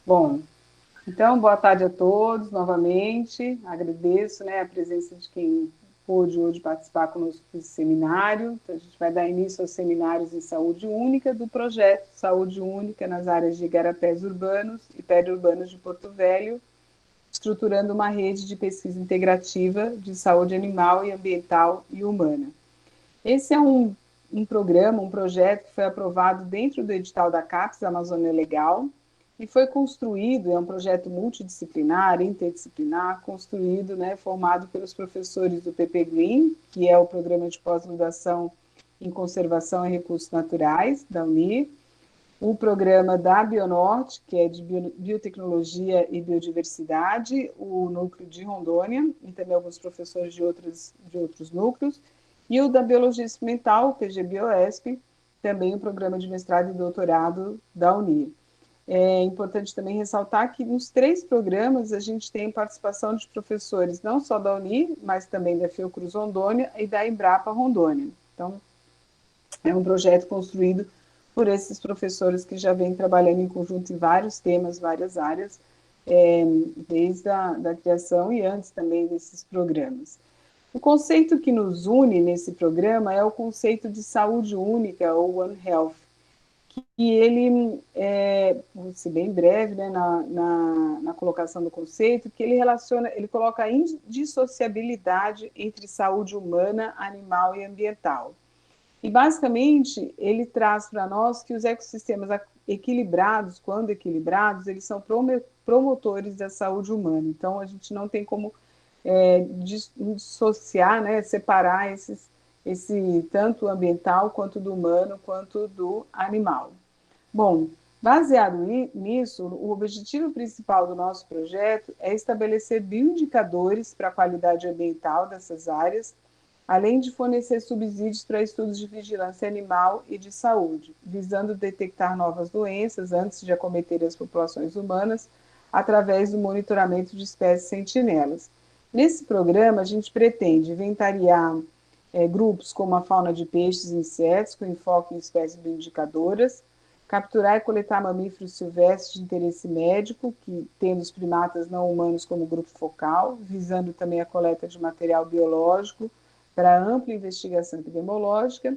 Bom, então, boa tarde a todos novamente. Agradeço, né, a presença de quem pôde hoje participar conosco desse seminário. Então, a gente vai dar início aos seminários em saúde única do projeto Saúde Única nas áreas de igarapés urbanos e periurbanos de Porto Velho, estruturando uma rede de pesquisa integrativa de saúde animal e ambiental e humana. Esse é um programa, um projeto que foi aprovado dentro do edital da CAPES, Amazônia Legal, e foi construído, é um projeto multidisciplinar, interdisciplinar, construído, né, formado pelos professores do PP Green, que é o programa de pós-graduação em conservação e recursos naturais da UNIR, o programa da Bionorte, que é de biotecnologia e biodiversidade, o núcleo de Rondônia, e também alguns professores de outros núcleos, e o da Biologia Experimental, o PG Bioesp, também o programa de mestrado e doutorado da Unir. É importante também ressaltar que nos três programas a gente tem participação de professores não só da Unir, mas também da Fiocruz Rondônia e da Embrapa Rondônia. Então, é um projeto construído por esses professores que já vêm trabalhando em conjunto em vários temas, várias áreas, desde a da criação e antes também desses programas. O conceito que nos une nesse programa é o conceito de saúde única, ou One Health, que ele, vou ser bem breve, né, na colocação do conceito, que ele relaciona, ele coloca a indissociabilidade entre saúde humana, animal e ambiental. E, basicamente, ele traz para nós que os ecossistemas equilibrados, quando equilibrados, eles são promotores da saúde humana. Então, a gente não tem como dissociar, né, separar esse tanto ambiental, quanto do humano, quanto do animal. Bom, baseado nisso, o objetivo principal do nosso projeto é estabelecer bioindicadores para a qualidade ambiental dessas áreas, além de fornecer subsídios para estudos de vigilância animal e de saúde, visando detectar novas doenças antes de acometer as populações humanas, através do monitoramento de espécies sentinelas. Nesse programa, a gente pretende inventariar grupos como a fauna de peixes e insetos, com enfoque em espécies bioindicadoras, capturar e coletar mamíferos silvestres de interesse médico, que tendo os primatas não humanos como grupo focal, visando também a coleta de material biológico para ampla investigação epidemiológica,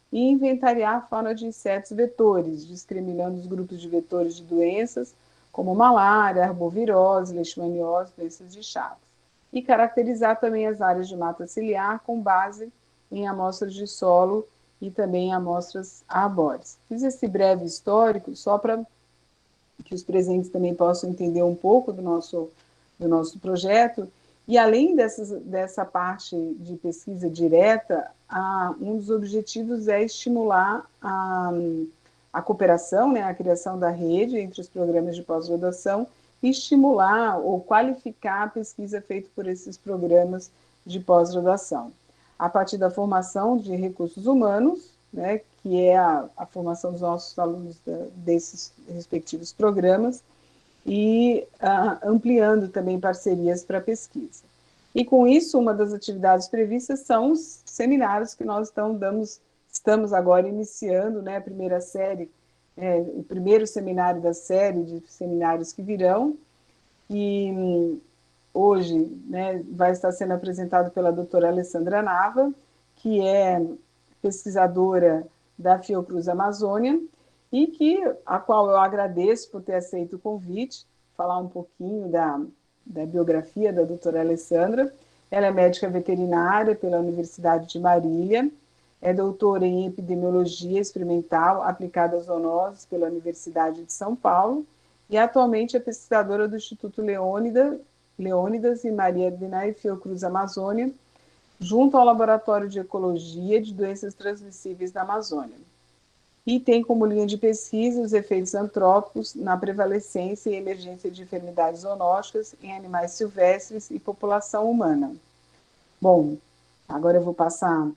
e inventariar a fauna de insetos vetores, discriminando os grupos de vetores de doenças, como malária, arbovirose, leishmaniose, doenças de Chagas. E caracterizar também as áreas de mata ciliar com base em amostras de solo e também amostras arbóreas. Fiz esse breve histórico só para que os presentes também possam entender um pouco do nosso projeto. E além dessa parte de pesquisa direta, um dos objetivos é estimular a cooperação, né, a criação da rede entre os programas de pós-graduação e estimular ou qualificar a pesquisa feita por esses programas de pós-graduação. A partir da formação de recursos humanos, né, que é a formação dos nossos alunos desses respectivos programas, e ampliando também parcerias para pesquisa. E com isso, uma das atividades previstas são os seminários que nós estamos agora iniciando, né, a primeira série, o primeiro seminário da série de seminários que virão, e hoje, né, vai estar sendo apresentado pela doutora Alessandra Nava, que é pesquisadora da Fiocruz Amazônia, e a qual eu agradeço por ter aceito o convite, falar um pouquinho da biografia da doutora Alessandra. Ela é médica veterinária pela Universidade de Marília, é doutora em epidemiologia experimental aplicada às zoonoses pela Universidade de São Paulo e atualmente é pesquisadora do Instituto Leônidas e Maria Adinai Fiocruz Amazônia, junto ao Laboratório de Ecologia de Doenças Transmissíveis da Amazônia. E tem como linha de pesquisa os efeitos antrópicos na prevalecência e emergência de enfermidades zoonóticas em animais silvestres e população humana. Bom, agora eu vou passar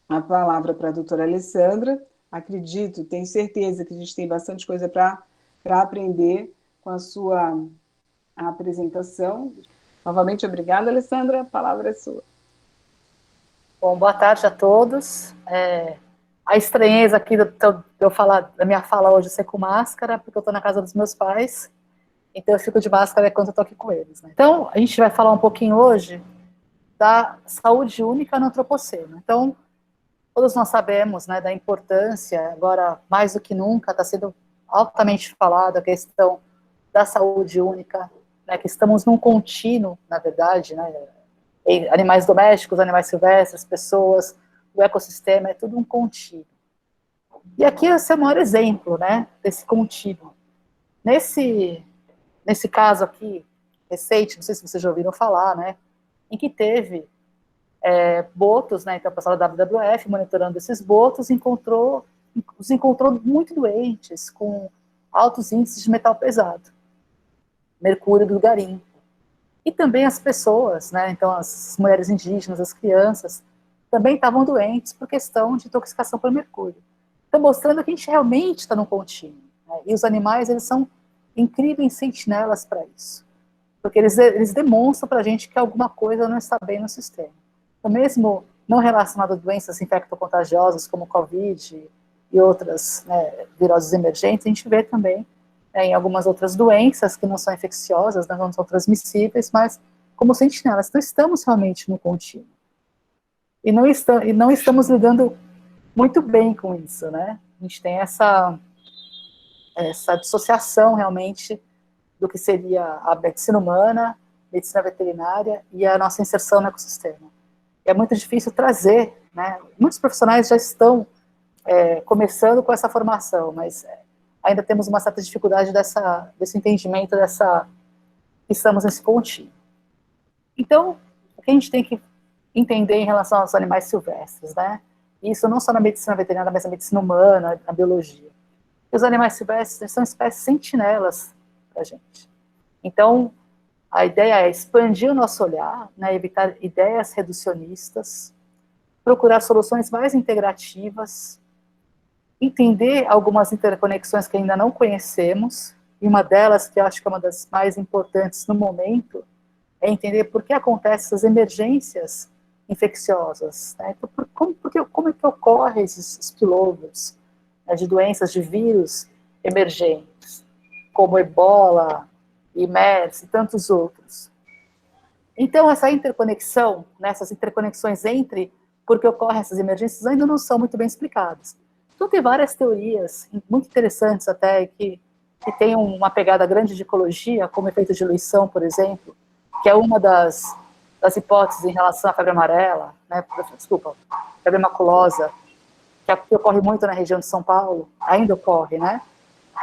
a palavra para a doutora Alessandra. Acredito, tenho certeza que a gente tem bastante coisa para aprender com a sua apresentação. Novamente, obrigada, Alessandra. A palavra é sua. Bom, boa tarde a todos. A estranheza aqui de eu falar, da minha fala hoje ser com máscara, porque eu estou na casa dos meus pais. Então eu fico de máscara quando eu estou aqui com eles, né? Então a gente vai falar um pouquinho hoje da saúde única no antropoceno. Então, todos nós sabemos, né, da importância, agora mais do que nunca, está sendo altamente falada a questão da saúde única, né, que estamos num contínuo, na verdade, né, animais domésticos, animais silvestres, pessoas, o ecossistema, é tudo um contínuo. E aqui esse é o maior exemplo, né, desse contínuo. Nesse caso aqui, recente, não sei se vocês já ouviram falar, né, em que teve botos, né, então o pessoal da WWF monitorando esses botos, os encontrou muito doentes, com altos índices de metal pesado, mercúrio do garimpo. E também as pessoas, né, então as mulheres indígenas, as crianças, também estavam doentes por questão de intoxicação por mercúrio. Então, mostrando que a gente realmente está num contínuo. Né, e os animais, eles são incríveis sentinelas para isso. Porque eles demonstram para a gente que alguma coisa não está bem no sistema. Então, mesmo não relacionado a doenças infectocontagiosas, como Covid e outras, né, viroses emergentes, a gente vê também em algumas outras doenças que não são infecciosas, não são transmissíveis, mas como sentinelas. Então, estamos realmente no contínuo. E não estamos lidando muito bem com isso, né? A gente tem essa dissociação, realmente, do que seria a medicina humana, medicina veterinária e a nossa inserção no ecossistema. É muito difícil trazer, né? Muitos profissionais já estão começando com essa formação, mas ainda temos uma certa dificuldade desse entendimento, que estamos nesse contínuo. Então, o que a gente tem que entender em relação aos animais silvestres, né? Isso não só na medicina veterinária, mas na medicina humana, na biologia. Os animais silvestres são espécies sentinelas para a gente. Então, a ideia é expandir o nosso olhar, né, evitar ideias reducionistas, procurar soluções mais integrativas, entender algumas interconexões que ainda não conhecemos, e uma delas, que eu acho que é uma das mais importantes no momento, é entender por que acontecem essas emergências infecciosas, né? Então, como é que ocorrem esses spillovers, né, de doenças, de vírus emergentes, como Ebola, e MERS e tantos outros. Então, essa interconexão, né, essas interconexões entre por que ocorrem essas emergências ainda não são muito bem explicadas. Então, tem várias teorias, muito interessantes até, que tem uma pegada grande de ecologia, como efeito de diluição, por exemplo, que é uma das hipóteses em relação à febre amarela, né, desculpa, febre maculosa, que ocorre muito na região de São Paulo, ainda ocorre, né?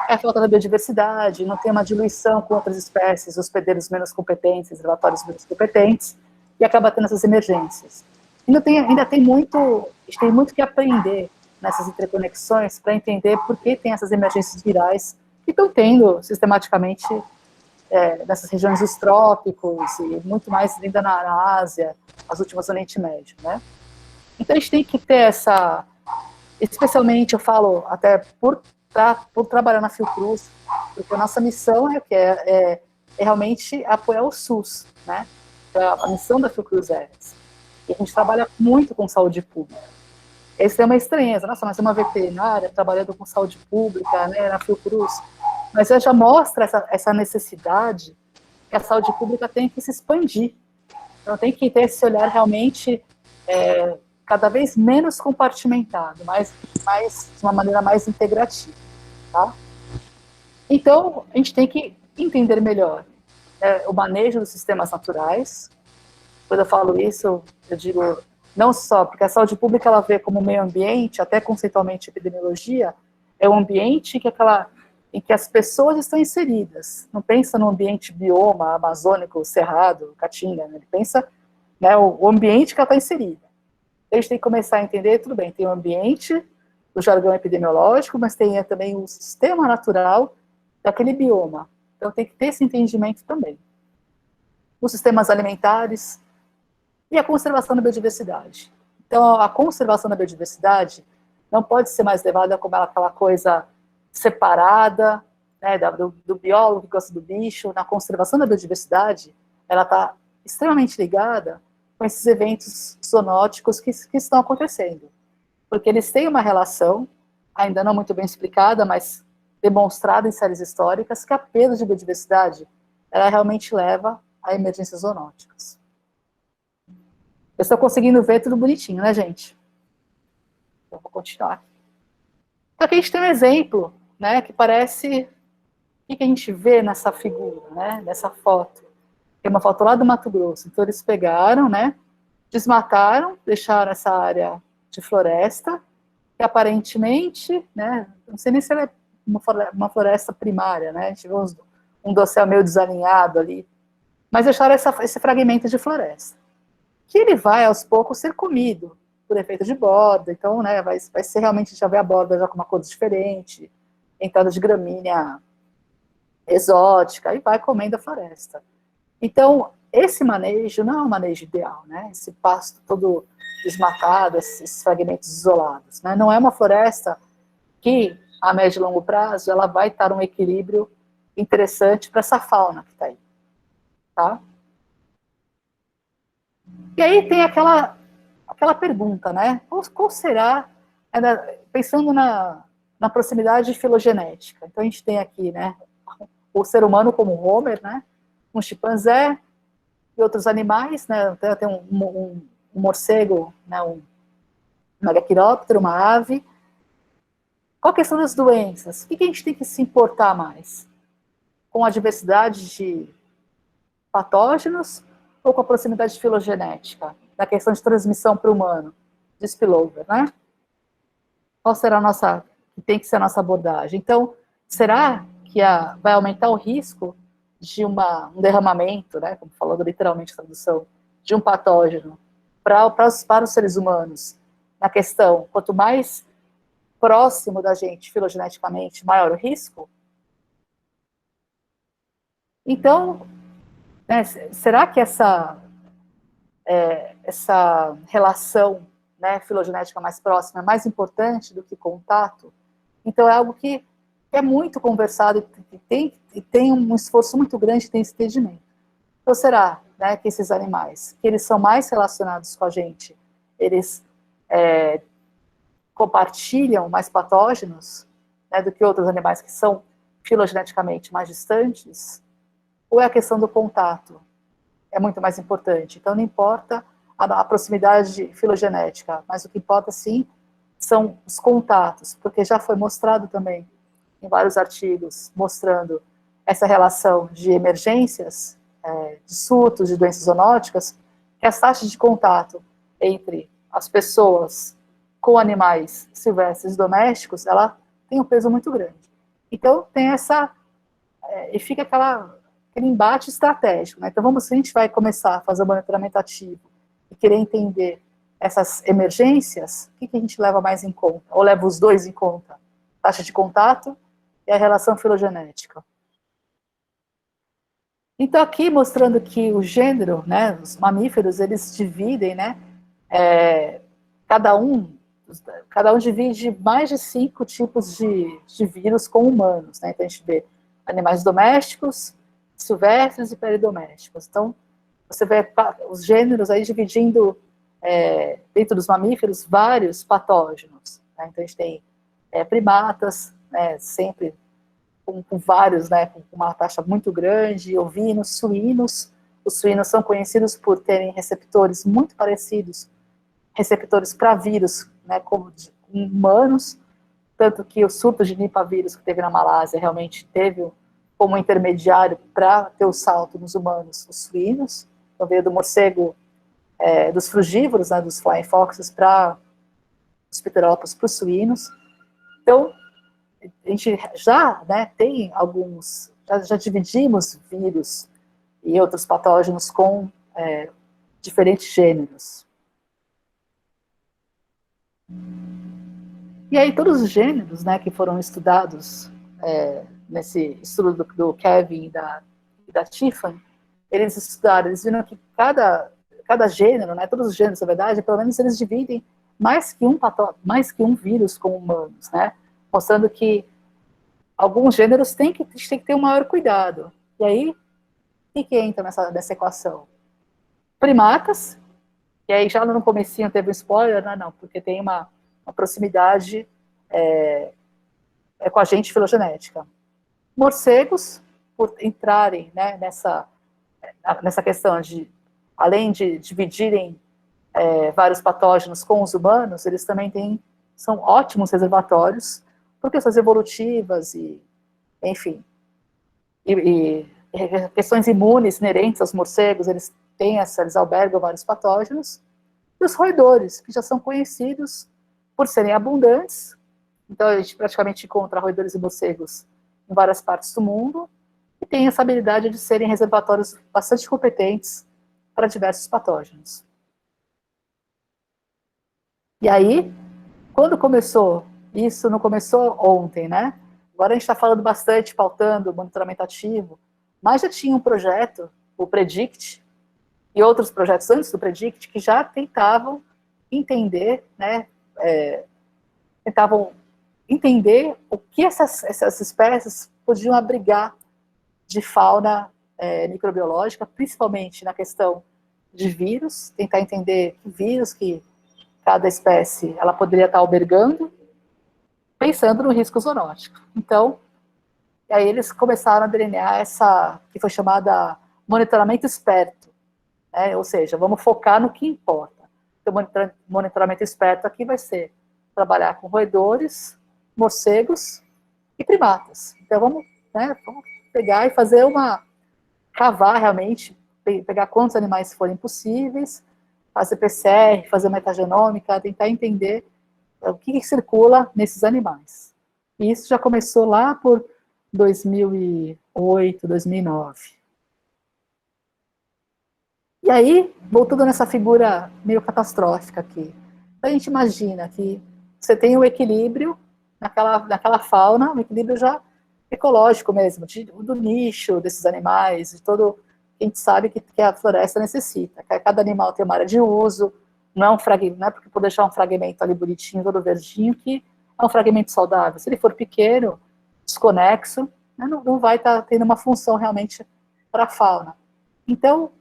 É a falta da biodiversidade, não tem uma diluição com outras espécies, hospedeiros menos competentes, relatórios menos competentes, e acaba tendo essas emergências. Ainda tem muito, a gente tem muito que aprender nessas interconexões para entender por que tem essas emergências virais que estão tendo sistematicamente nessas regiões dos trópicos e muito mais ainda na Ásia, as últimas no Oriente Médio, né? Então a gente tem que ter especialmente eu falo até por trabalhar na Fiocruz, porque a nossa missão é realmente apoiar o SUS, né? A missão da Fiocruz é essa. E a gente trabalha muito com saúde pública. Essa é uma estranheza. Nossa, mas é uma veterinária trabalhando com saúde pública, né, na Fiocruz. Mas já mostra essa necessidade que a saúde pública tem que se expandir. Então tem que ter esse olhar realmente cada vez menos compartimentado, mas de uma maneira mais integrativa. Tá? Então, a gente tem que entender melhor o manejo dos sistemas naturais. Quando eu falo isso, eu digo não só porque a saúde pública ela vê como meio ambiente, até conceitualmente epidemiologia, é um ambiente em que as pessoas estão inseridas. Não pensa no ambiente bioma, amazônico, cerrado, caatinga, né? Ele pensa o ambiente que ela está inserida. A gente tem que começar a entender, tudo bem, tem o ambiente do jargão epidemiológico, mas tem também o sistema natural daquele bioma. Então tem que ter esse entendimento também. Os sistemas alimentares e a conservação da biodiversidade. Então a conservação da biodiversidade não pode ser mais levada como aquela coisa separada, né, do biólogo que gosta do bicho. Na conservação da biodiversidade, ela está extremamente ligada com esses eventos zoonóticos que estão acontecendo. Porque eles têm uma relação, ainda não muito bem explicada, mas demonstrado em séries históricas que a perda de biodiversidade ela realmente leva a emergências zoonóticas. Eu estou conseguindo ver tudo bonitinho, né, gente? Eu vou continuar aqui. Então, aqui a gente tem um exemplo, né, que parece... O que a gente vê nessa figura, né, nessa foto? É uma foto lá do Mato Grosso. Então, eles pegaram, né, desmataram, deixaram essa área de floresta, que aparentemente, né, não sei nem se ela é uma floresta primária, né, a gente vê um dossel meio desalinhado ali, mas deixaram esse fragmento de floresta, que ele vai, aos poucos, ser comido por efeito de borda. Então, né, vai ser realmente, já vê a borda já com uma cor diferente, entrada de gramínea exótica, e vai comendo a floresta. Então, esse manejo não é um manejo ideal, né? Esse pasto todo desmatado, esses fragmentos isolados, né? Não é uma floresta que, a médio e longo prazo, ela vai estar um equilíbrio interessante para essa fauna que está aí, tá? E aí tem aquela pergunta, né? Qual será, pensando na proximidade filogenética? Então, a gente tem aqui, né, o ser humano como Homer, né? Um chimpanzé e outros animais, né? Tem um morcego, né? Um megaquiróptero, uma ave. Qual a questão das doenças? O que a gente tem que se importar mais? Com a diversidade de patógenos ou com a proximidade filogenética? Da questão de transmissão para o humano, de spillover, né? Qual será que tem que ser a nossa abordagem? Então, será que vai aumentar o risco de um derramamento, né, como falando literalmente a tradução, de um patógeno para os seres humanos, na questão, quanto mais próximo da gente filogeneticamente, maior o risco? Então, né, será que essa relação, né, filogenética mais próxima é mais importante do que contato? Então, é algo que é muito conversado e tem um esforço muito grande de ter esse entendimento. Então, será, né, que esses animais, que eles são mais relacionados com a gente, eles compartilham mais patógenos, né, do que outros animais que são filogeneticamente mais distantes? Ou é a questão do contato? É muito mais importante. Então, não importa a proximidade filogenética, mas o que importa, sim, são os contatos, porque já foi mostrado também em vários artigos, mostrando essa relação de emergências, de surtos de doenças zoonóticas, que as taxas de contato entre as pessoas com animais silvestres e domésticos, ela tem um peso muito grande. Então, tem e fica aquele embate estratégico, né? Então, se a gente vai começar a fazer o monitoramento ativo e querer entender essas emergências, o que a gente leva mais em conta? Ou leva os dois em conta? Taxa de contato e a relação filogenética. Então, aqui mostrando que o gênero, né, os mamíferos, eles dividem, né, cada um divide mais de 5 tipos de vírus com humanos, né? Então, a gente vê animais domésticos, silvestres e peridomésticos. Então, você vê os gêneros aí dividindo, dentro dos mamíferos, vários patógenos, né? Então, a gente tem primatas, né, sempre com vários, né, com uma taxa muito grande, ovinos, suínos. Os suínos são conhecidos por terem receptores muito parecidos, receptores para vírus, né, como humanos, tanto que o surto de Nipah vírus que teve na Malásia realmente teve como intermediário para ter o salto nos humanos, os suínos. Então, veio do morcego, dos frugívoros, né, dos flying foxes, para os pterópodes, para os suínos. Então, a gente já, né, tem alguns, já dividimos vírus e outros patógenos com diferentes gêneros. E aí todos os gêneros, né, que foram estudados nesse estudo do Kevin e da Tiffany, eles estudaram, eles viram que cada gênero, né, todos os gêneros, na verdade, pelo menos eles dividem mais que um vírus com humanos, né, mostrando que alguns gêneros a gente tem que ter um maior cuidado. E aí, o que entra nessa equação? Primatas, e aí já no comecinho teve um spoiler, né, não, porque tem uma proximidade com agente filogenética. Morcegos, por entrarem, né, nessa questão de, além de dividirem vários patógenos com os humanos, eles também são ótimos reservatórios, por questões evolutivas e, enfim, e questões imunes inerentes aos morcegos, eles albergam vários patógenos, e os roedores, que já são conhecidos por serem abundantes. Então, a gente praticamente encontra roedores e morcegos em várias partes do mundo, e tem essa habilidade de serem reservatórios bastante competentes para diversos patógenos. E aí, quando começou, isso não começou ontem, né? Agora a gente está falando bastante, pautando monitoramento ativo, mas já tinha um projeto, o PREDICT, e outros projetos antes do PREDICT, que já tentavam entender, né, o que essas espécies podiam abrigar de fauna microbiológica, principalmente na questão de vírus, tentar entender que vírus que cada espécie ela poderia estar albergando, pensando no risco zoonótico. Então, aí eles começaram a delinear essa, que foi chamada monitoramento esperto, né? Ou seja, vamos focar no que importa. Então, o monitoramento esperto aqui vai ser trabalhar com roedores, morcegos e primatas. Então, vamos pegar e fazer cavar realmente, pegar quantos animais forem possíveis, fazer PCR, fazer metagenômica, tentar entender o que circula nesses animais. E isso já começou lá por 2008, 2009. E aí, voltando nessa figura meio catastrófica aqui, a gente imagina que você tem um equilíbrio naquela fauna, um equilíbrio já ecológico mesmo, do nicho desses animais, de todo que a gente sabe que a floresta necessita. Cada animal tem uma área de uso, não é porque por deixar um fragmento ali bonitinho, todo verdinho, que é um fragmento saudável. Se ele for pequeno, desconexo, né, não vai estar tendo uma função realmente para a fauna. Então,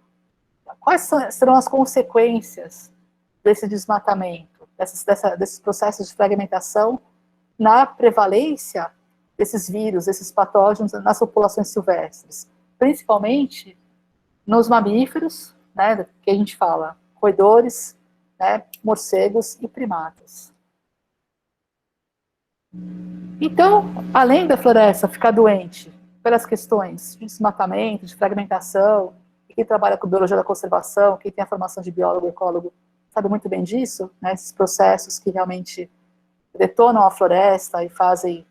quais serão as consequências desse desmatamento, desses processos de fragmentação na prevalência desses vírus, desses patógenos nas populações silvestres, principalmente nos mamíferos, né, que a gente fala, roedores, né, morcegos e primatas. Então, além da floresta ficar doente pelas questões de desmatamento, de fragmentação, e quem trabalha com biologia da conservação, quem tem a formação de biólogo e ecólogo, sabe muito bem disso, né, esses processos que realmente detonam a floresta e fazem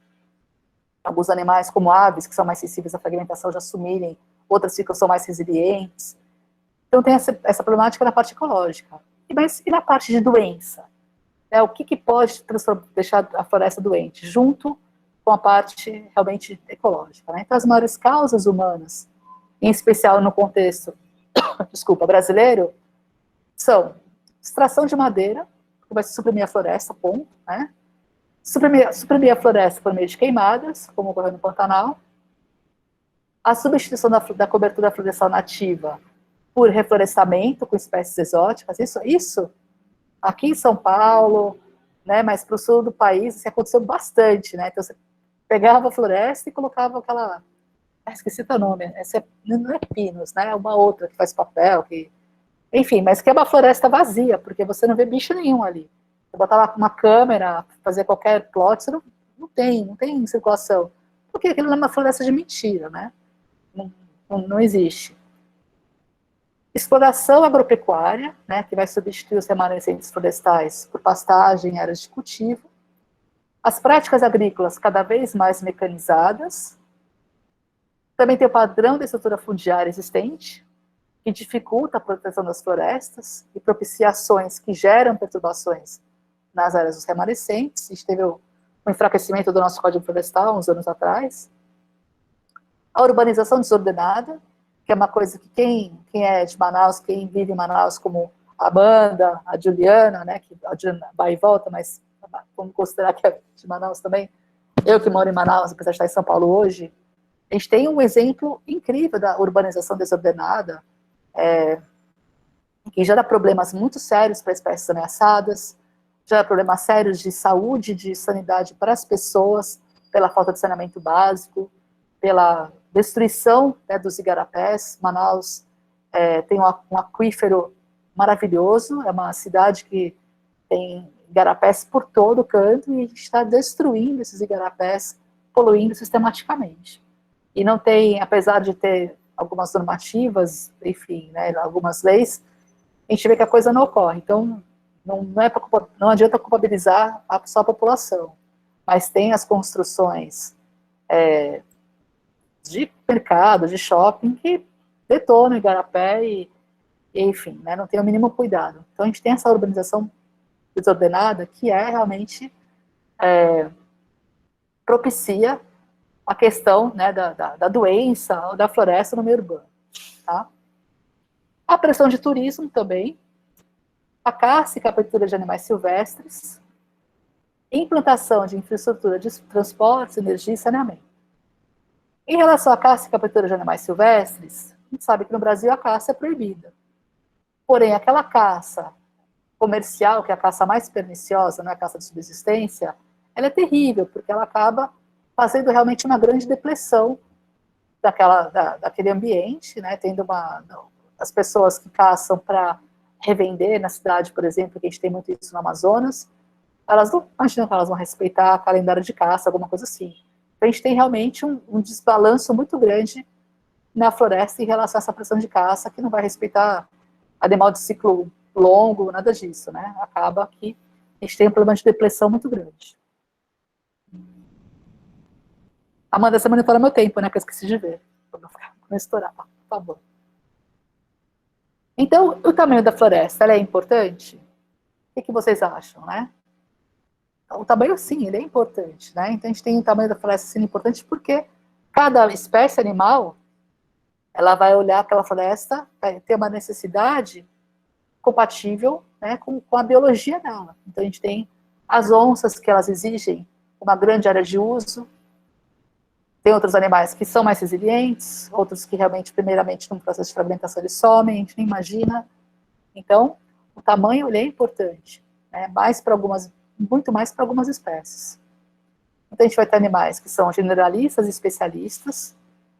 alguns animais, como aves, que são mais sensíveis à fragmentação, já sumirem, outras são mais resilientes. Então tem essa problemática na parte ecológica. Mas e na parte de doença? O que pode deixar a floresta doente? Junto com a parte realmente ecológica. Né? Então as maiores causas humanas, em especial no contexto brasileiro, são extração de madeira, que vai suprimir a floresta, ponto, né? Suprimir a floresta por meio de queimadas, como ocorreu no Pantanal, a substituição da cobertura florestal nativa por reflorestamento com espécies exóticas, isso aqui em São Paulo, né, mas para o sul do país, isso aconteceu bastante, né? Então você pegava a floresta e colocava aquela, esqueci o nome, não é pinus, né? É uma outra que faz papel, enfim, mas que é uma floresta vazia, porque você não vê bicho nenhum ali. Você botar lá uma câmera, fazer qualquer plot, você não tem circulação. Porque aquilo é uma floresta de mentira, né? Não existe. Exploração agropecuária, né, que vai substituir os remanescentes florestais por pastagem em áreas de cultivo. As práticas agrícolas cada vez mais mecanizadas. Também tem o padrão de estrutura fundiária existente, que dificulta a proteção das florestas e propicia ações que geram perturbações nas áreas dos remanescentes. A gente teve o enfraquecimento do nosso Código Florestal uns anos atrás. A urbanização desordenada, que é uma coisa que quem é de Manaus, quem vive em Manaus, como a Amanda, a Juliana, né, que a Juliana vai e volta, mas vamos considerar que é de Manaus também, eu que moro em Manaus, apesar de estar em São Paulo hoje, a gente tem um exemplo incrível da urbanização desordenada, que gera problemas muito sérios para espécies ameaçadas, gera problemas sérios de saúde, de sanidade para as pessoas, pela falta de saneamento básico, pela destruição, né, dos igarapés. Manaus tem um aquífero maravilhoso, é uma cidade que tem igarapés por todo canto, e a gente está destruindo esses igarapés, poluindo sistematicamente. E não tem, apesar de ter algumas normativas, enfim, né, algumas leis, a gente vê que a coisa não ocorre. Então, não adianta culpabilizar só a população, mas tem as construções de mercado, de shopping, que detonam o igarapé e enfim, né, não tem o mínimo cuidado. Então, a gente tem essa urbanização desordenada que realmente propicia a questão, né, da doença ou da floresta no meio urbano. Tá? A pressão de turismo também, a caça e captura de animais silvestres, implantação de infraestrutura de transportes, energia e saneamento. Em relação à caça e captura de animais silvestres, a gente sabe que no Brasil a caça é proibida. Porém, aquela caça comercial, que é a caça mais perniciosa, não é a caça de subsistência, ela é terrível, porque ela acaba fazendo realmente uma grande depressão daquele ambiente, né, tendo as pessoas que caçam para revender na cidade, por exemplo, que a gente tem muito isso no Amazonas, elas não imaginam que elas vão respeitar calendário de caça, alguma coisa assim. Então, a gente tem realmente um desbalanço muito grande na floresta em relação a essa pressão de caça, que não vai respeitar animal de ciclo longo, nada disso, né? Acaba que a gente tem um problema de depressão muito grande. Amanda, você monitora meu tempo, né? Que eu esqueci de ver. Vou estourar, por favor. Então, o tamanho da floresta, ela é importante? O que vocês acham, né? O tamanho, sim, ele é importante, né? Então, a gente tem o tamanho da floresta sendo importante porque cada espécie animal, ela vai olhar aquela floresta, vai ter uma necessidade compatível, né, com a biologia dela. Então, a gente tem as onças, que elas exigem uma grande área de uso, tem outros animais que são mais resilientes, outros que realmente, primeiramente, no processo de fragmentação, eles somem, a gente nem imagina. Então, o tamanho, ele é importante, né, muito mais para algumas espécies. Então, a gente vai ter animais que são generalistas e especialistas.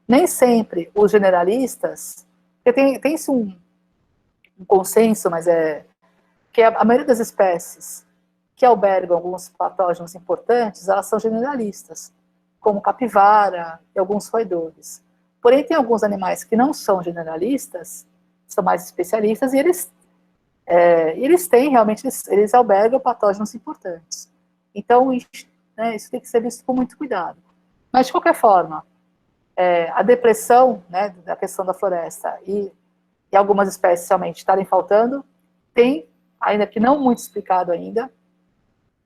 Nem sempre os generalistas, porque tem-se um consenso, mas que a maioria das espécies que albergam alguns patógenos importantes, elas são generalistas, como capivara e alguns roedores. Porém, tem alguns animais que não são generalistas, são mais especialistas, e eles têm, realmente, eles albergam patógenos importantes. Então, isso tem que ser visto com muito cuidado. Mas, de qualquer forma, a depressão, né, da questão da floresta e algumas espécies realmente estarem faltando, tem, ainda que não muito explicado ainda,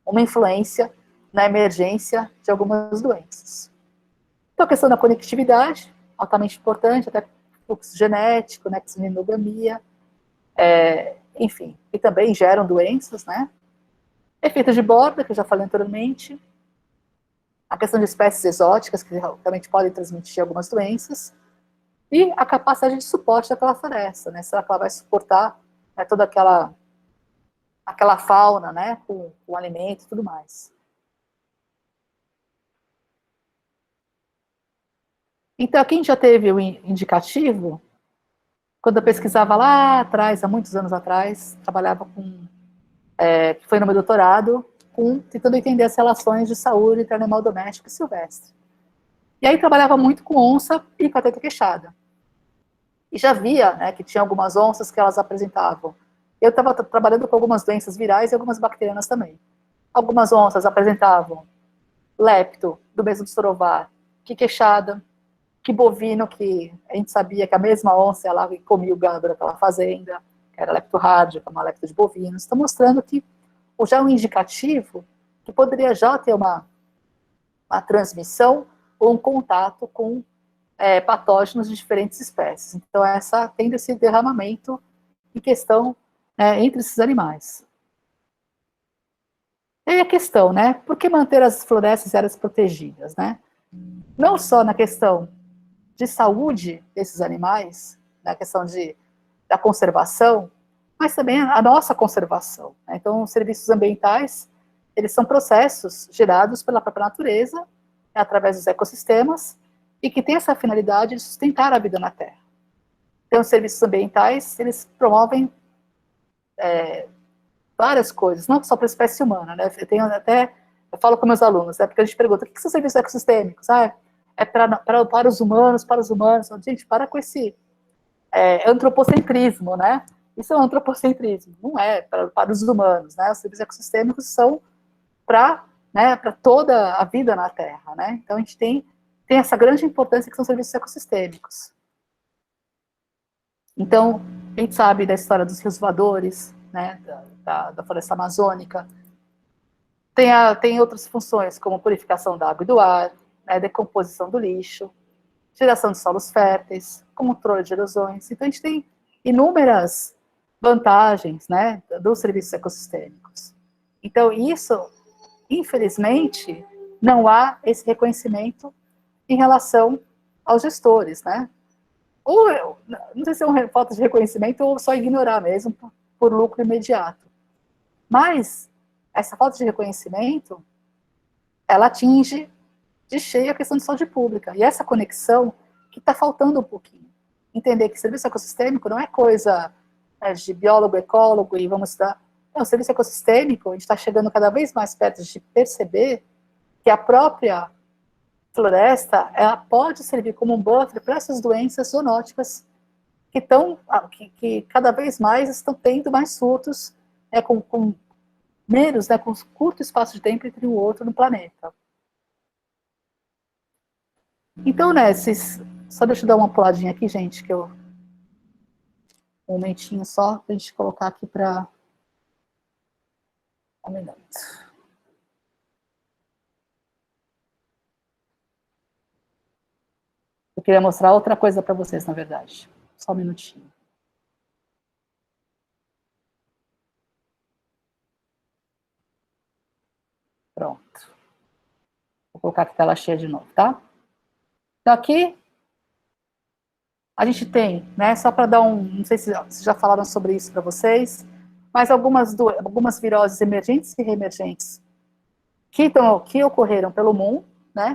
uma influência na emergência de algumas doenças. Então, a questão da conectividade, altamente importante, até fluxo genético, né, xenogamia, enfim, e também geram doenças, né? Efeitos de borda, que eu já falei anteriormente, a questão de espécies exóticas, que realmente podem transmitir algumas doenças, e a capacidade de suporte daquela floresta, né? Será que ela vai suportar, né, toda aquela fauna, né, com alimento e tudo mais. Então, aqui a gente já teve o indicativo, quando eu pesquisava lá atrás, há muitos anos atrás, trabalhava que foi no meu doutorado, tentando entender as relações de saúde entre animal doméstico e silvestre. E aí trabalhava muito com onça e com a teta queixada. E já via, né, que tinha algumas onças que elas apresentavam. Eu estava trabalhando com algumas doenças virais e algumas bacterianas também. Algumas onças apresentavam lepto, do mesmo sorovar, que queixada, que bovino, que a gente sabia que a mesma onça ela comia o gado daquela fazenda, que era leptorrágica, uma lepto de bovinos. Está mostrando que já é um indicativo que poderia já ter uma transmissão ou um contato com patógenos de diferentes espécies. Então, tendo esse derramamento em questão entre esses animais. E aí a questão, né? Por que manter as florestas e áreas protegidas, né? Não só na questão de saúde desses animais, na questão da conservação, mas também a nossa conservação, né? Então, os serviços ambientais, eles são processos gerados pela própria natureza, através dos ecossistemas, e que tem essa finalidade de sustentar a vida na Terra. Então, os serviços ambientais, eles promovem várias coisas, não só para a espécie humana, né? Eu falo com meus alunos, porque a gente pergunta, o que são serviços ecossistêmicos? Para os humanos, para os humanos. Gente, para com esse antropocentrismo, né? Isso é um antropocentrismo, não é para os humanos, né? Os serviços ecossistêmicos são para toda a vida na Terra, né? Então, a gente tem essa grande importância que são serviços ecossistêmicos. Então, a gente sabe da história dos rios voadores, né, da floresta amazônica. Tem outras funções, como purificação da água e do ar, né, decomposição do lixo, geração de solos férteis, controle de erosões. Então, a gente tem inúmeras vantagens, né, dos serviços ecossistêmicos. Então, isso, infelizmente, não há esse reconhecimento em relação aos gestores, né? Ou, não sei se é uma falta de reconhecimento ou só ignorar mesmo por lucro imediato. Mas essa falta de reconhecimento, ela atinge de cheio a questão de saúde pública. E essa conexão que está faltando um pouquinho. Entender que serviço ecossistêmico não é coisa de biólogo, ecólogo e vamos estudar. Não, serviço ecossistêmico, a gente está chegando cada vez mais perto de perceber que a própria floresta, ela pode servir como um buffer para essas doenças zoonóticas que cada vez mais estão tendo mais surtos, com menos, com curto espaço de tempo entre um outro no planeta. Então, só deixa eu dar uma puladinha aqui, gente, um momentinho só, para a gente colocar aqui para... Um minuto. Eu queria mostrar outra coisa para vocês, na verdade. Só um minutinho. Pronto. Vou colocar aqui a tela cheia de novo, tá? Então, aqui, a gente tem, só para dar não sei se já falaram sobre isso para vocês, mas algumas viroses emergentes e reemergentes que ocorreram pelo mundo,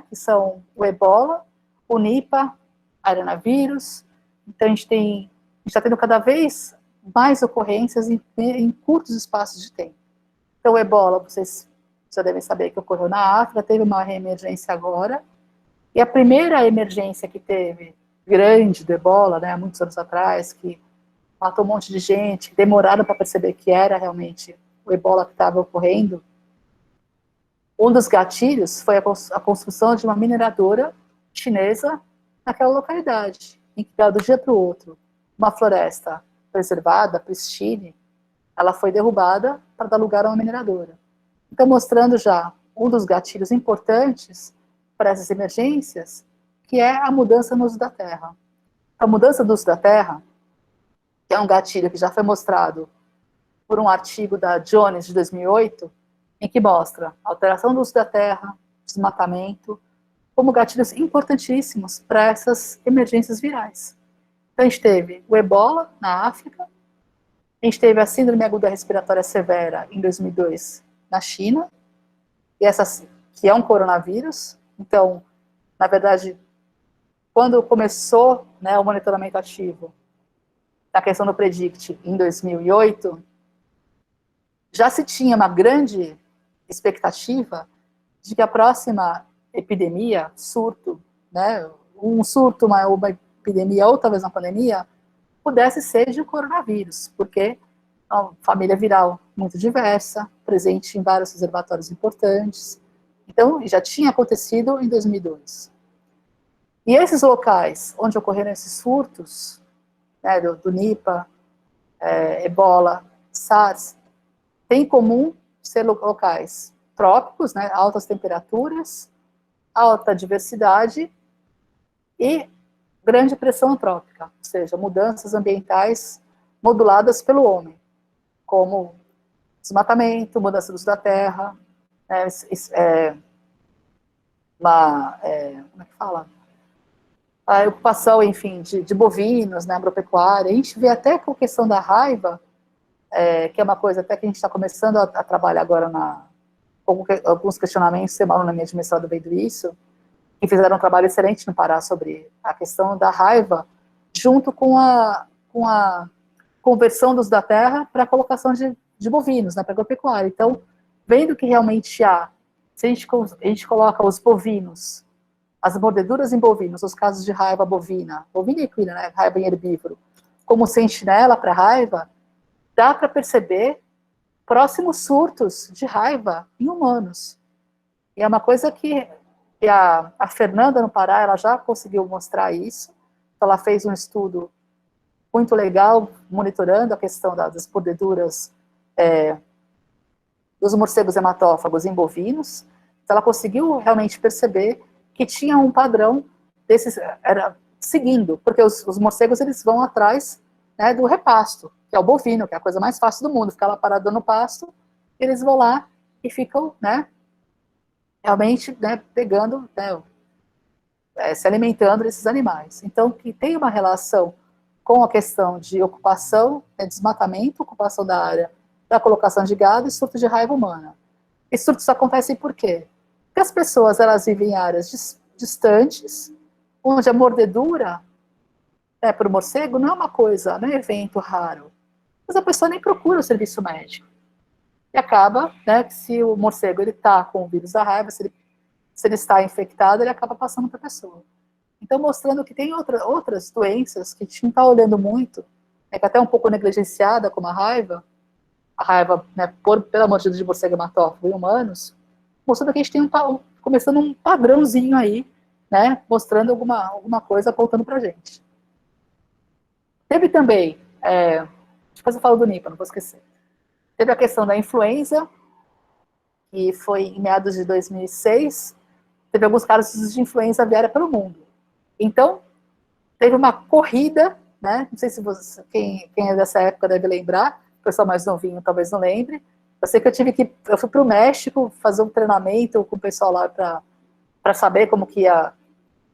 que são o ebola, o Nipah, arenavírus. Então, a gente está tendo cada vez mais ocorrências em curtos espaços de tempo. Então, o ebola, vocês já devem saber que ocorreu na África, teve uma reemergência agora, e a primeira emergência que teve, grande, do ebola, há muitos anos atrás, que matou um monte de gente, demoraram para perceber que era realmente o ebola que estava ocorrendo. Um dos gatilhos foi a construção de uma mineradora chinesa naquela localidade, em que, do dia para o outro, uma floresta preservada, pristine, ela foi derrubada para dar lugar a uma mineradora. Então, mostrando já um dos gatilhos importantes para essas emergências, que é a mudança no uso da terra. A mudança do uso da terra, que é um gatilho que já foi mostrado por um artigo da Jones, de 2008, em que mostra a alteração do uso da terra, desmatamento, como gatilhos importantíssimos para essas emergências virais. Então, a gente teve o ebola na África, a gente teve a síndrome aguda respiratória severa em 2002 na China, que é um coronavírus. Então, na verdade, quando começou o monitoramento ativo da questão do PREDICT em 2008, já se tinha uma grande expectativa de que a próxima epidemia, surto, um surto, uma epidemia ou talvez uma pandemia, pudesse ser de um coronavírus, porque é uma família viral muito diversa, presente em vários reservatórios importantes. Então, já tinha acontecido em 2002. E esses locais onde ocorreram esses surtos, do Nipah, ebola, SARS, tem em comum ser locais trópicos, altas temperaturas, alta diversidade e grande pressão antrópica, ou seja, mudanças ambientais moduladas pelo homem, como desmatamento, mudança do uso da terra, como é que fala? A ocupação, enfim, de bovinos, agropecuária. A gente vê até com a questão da raiva, que é uma coisa até que a gente está começando a trabalhar agora alguns questionamentos, uma aluna minha de mestrado vendo isso, que fizeram um trabalho excelente no Pará sobre a questão da raiva, junto com a conversão dos da terra para a colocação de bovinos, né, para a agropecuária. Então, vendo que realmente há, se a gente coloca os bovinos, as mordeduras em bovinos, os casos de raiva bovina e equina, né, raiva em herbívoro, como sentinela para raiva, dá para perceber próximos surtos de raiva em humanos. E é uma coisa que a Fernanda no Pará, ela já conseguiu mostrar isso. Ela fez um estudo muito legal, monitorando a questão das mordeduras dos morcegos hematófagos em bovinos. Então, ela conseguiu realmente perceber que tinha um padrão desses, seguindo, porque os morcegos, eles vão atrás, né, do repasto, que é o bovino, que é a coisa mais fácil do mundo, ficar lá parado no pasto, eles vão lá e ficam, né, realmente, né, pegando, né, se alimentando desses animais. Então, que tem uma relação com a questão de ocupação, desmatamento, ocupação da área da colocação de gado e surto de raiva humana. Esses surtos acontecem por quê? Porque as pessoas, elas vivem em áreas distantes, onde a mordedura, né, por morcego não é uma coisa, não é um evento raro, mas a pessoa nem procura o serviço médico. E acaba, né, que se o morcego está com o vírus da raiva, se ele está infectado, ele acaba passando para a pessoa. Então, mostrando que tem outras doenças que a gente não está olhando muito, que até um pouco negligenciada, como a raiva, né, pela mordida de morcego hematófago em humanos, mostrando que a gente tem começando um padrãozinho aí, né, mostrando alguma coisa apontando para a gente. Teve também, depois eu falo do Nipah, não vou esquecer. Teve a questão da influenza, que foi em meados de 2006, teve alguns casos de influenza aviária pelo mundo. Então, teve uma corrida, né? Não sei se quem é dessa época deve lembrar, o pessoal mais novinho talvez não lembre. Eu sei que eu fui para o México fazer um treinamento com o pessoal lá para saber como que ia.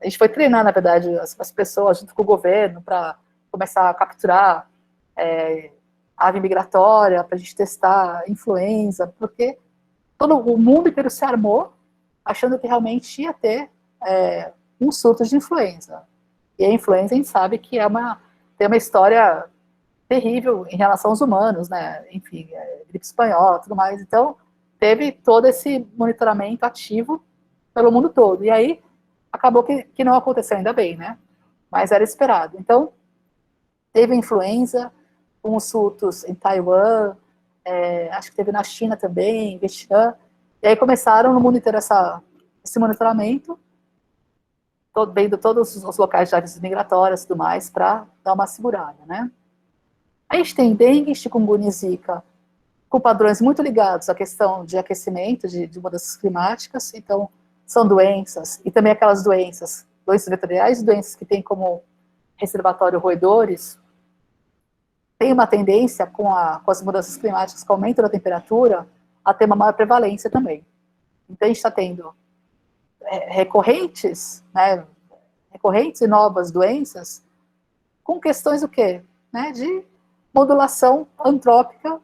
A gente foi treinar, na verdade, as pessoas junto com o governo para começar a capturar ave migratória, para a gente testar influenza, porque todo o mundo inteiro se armou achando que realmente ia ter um surto de influenza. E a influenza, a gente sabe que tem uma história terrível em relação aos humanos, né? Enfim, gripe espanhola, tudo mais. Então, teve todo esse monitoramento ativo pelo mundo todo. E aí, acabou que não aconteceu, ainda bem, né? Mas era esperado. Então, teve influenza, com os surtos em Taiwan, acho que teve na China também, Vietnã. E aí começaram no mundo inteiro esse monitoramento, vendo todos os locais de aves migratórias e tudo mais, para dar uma segurada, né? A gente tem dengue, chikungunya e zika, com padrões muito ligados à questão de aquecimento, de mudanças climáticas. Então, são doenças, e também aquelas doenças vetoriais, doenças que têm como reservatório roedores, tem uma tendência com as mudanças climáticas, com o aumento da temperatura, a ter uma maior prevalência também. Então, a gente está tendo recorrentes e novas doenças com questões o quê? Né, de modulação antrópica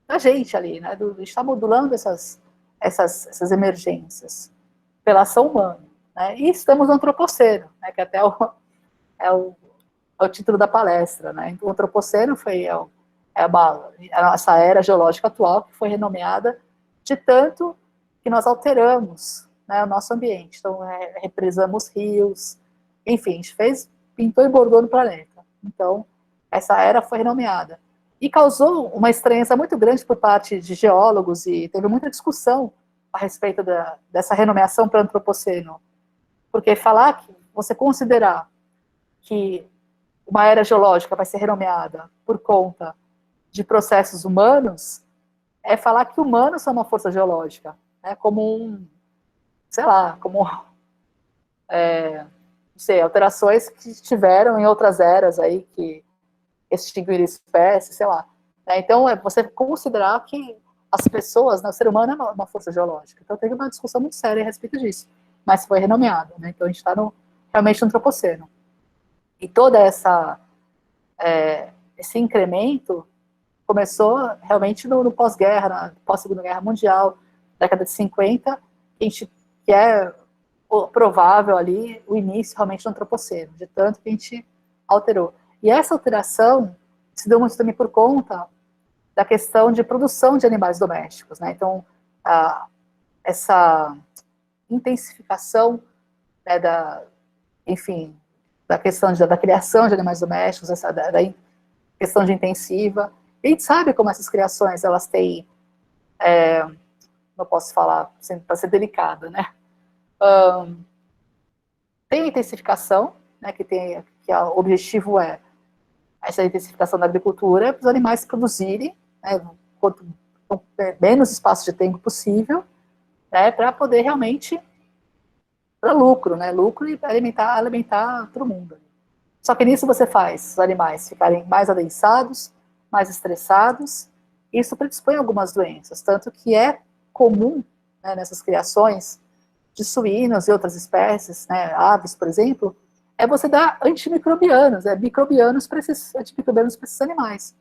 da gente ali, né? A gente está modulando essas emergências pela ação humana, né? E estamos no antropoceno, né? Que até é o título da palestra, né? Então, o antropoceno foi a nossa era geológica atual, que foi renomeada de tanto que nós alteramos, né, o nosso ambiente. Então, represamos rios, enfim, a gente pintou e bordou no planeta. Então, essa era foi renomeada. E causou uma estranheza muito grande por parte de geólogos, e teve muita discussão a respeito dessa renomeação para o antropoceno. Porque você considerar que uma era geológica vai ser renomeada por conta de processos humanos, é falar que humanos são uma força geológica, né, como não sei, alterações que tiveram em outras eras aí, que extinguiram espécies, sei lá. Né? Então, você considerar que as pessoas, né, o ser humano é uma força geológica. Então, teve uma discussão muito séria a respeito disso, mas foi renomeado, né? Então, a gente está realmente no antropoceno. E todo esse incremento começou realmente no pós-guerra, pós-Segunda Guerra Mundial, década de 50, que é provável ali o início realmente do antropoceno, de tanto que a gente alterou. E essa alteração se deu muito também por conta da questão de produção de animais domésticos, né? Então, essa intensificação, né, enfim, da questão da criação de animais domésticos, da questão de intensiva. E a gente sabe como essas criações, elas têm, não posso falar para ser delicada, né? Tem a intensificação, né, que o objetivo é essa intensificação da agricultura, para os animais produzirem, né, quanto menos espaço de tempo possível, né, para poder realmente para lucro, né, lucro e alimentar todo mundo. Só que nisso você faz os animais ficarem mais adensados, mais estressados, e isso predispõe a algumas doenças, tanto que é comum, né, nessas criações de suínos e outras espécies, né, aves, por exemplo, é você dar antimicrobianos, microbianos para esses antimicrobianos para esses animais.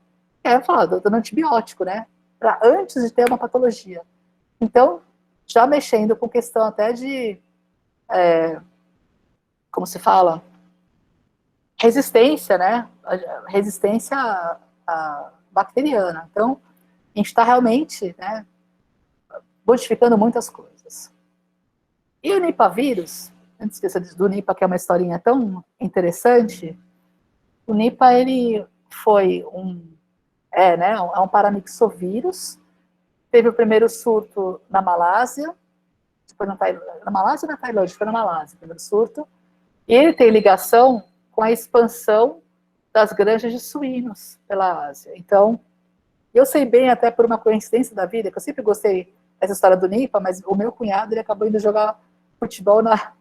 Falar, dando antibiótico, né, para antes de ter uma patologia. Então, já mexendo com questão até de, como se fala, resistência, né, resistência bacteriana. Então, a gente está realmente, né, modificando muitas coisas. E o Nipah vírus, antes de esquecer do Nipah, que é uma historinha tão interessante, o Nipah, ele foi um paramyxovírus, teve o primeiro surto na Malásia, foi na Malásia ou na Tailândia? Foi na Malásia, o primeiro surto, e ele tem ligação com a expansão das granjas de suínos pela Ásia. Então, eu sei bem, até por uma coincidência da vida, que eu sempre gostei dessa história do Nipah, mas o meu cunhado, ele acabou indo jogar futebol na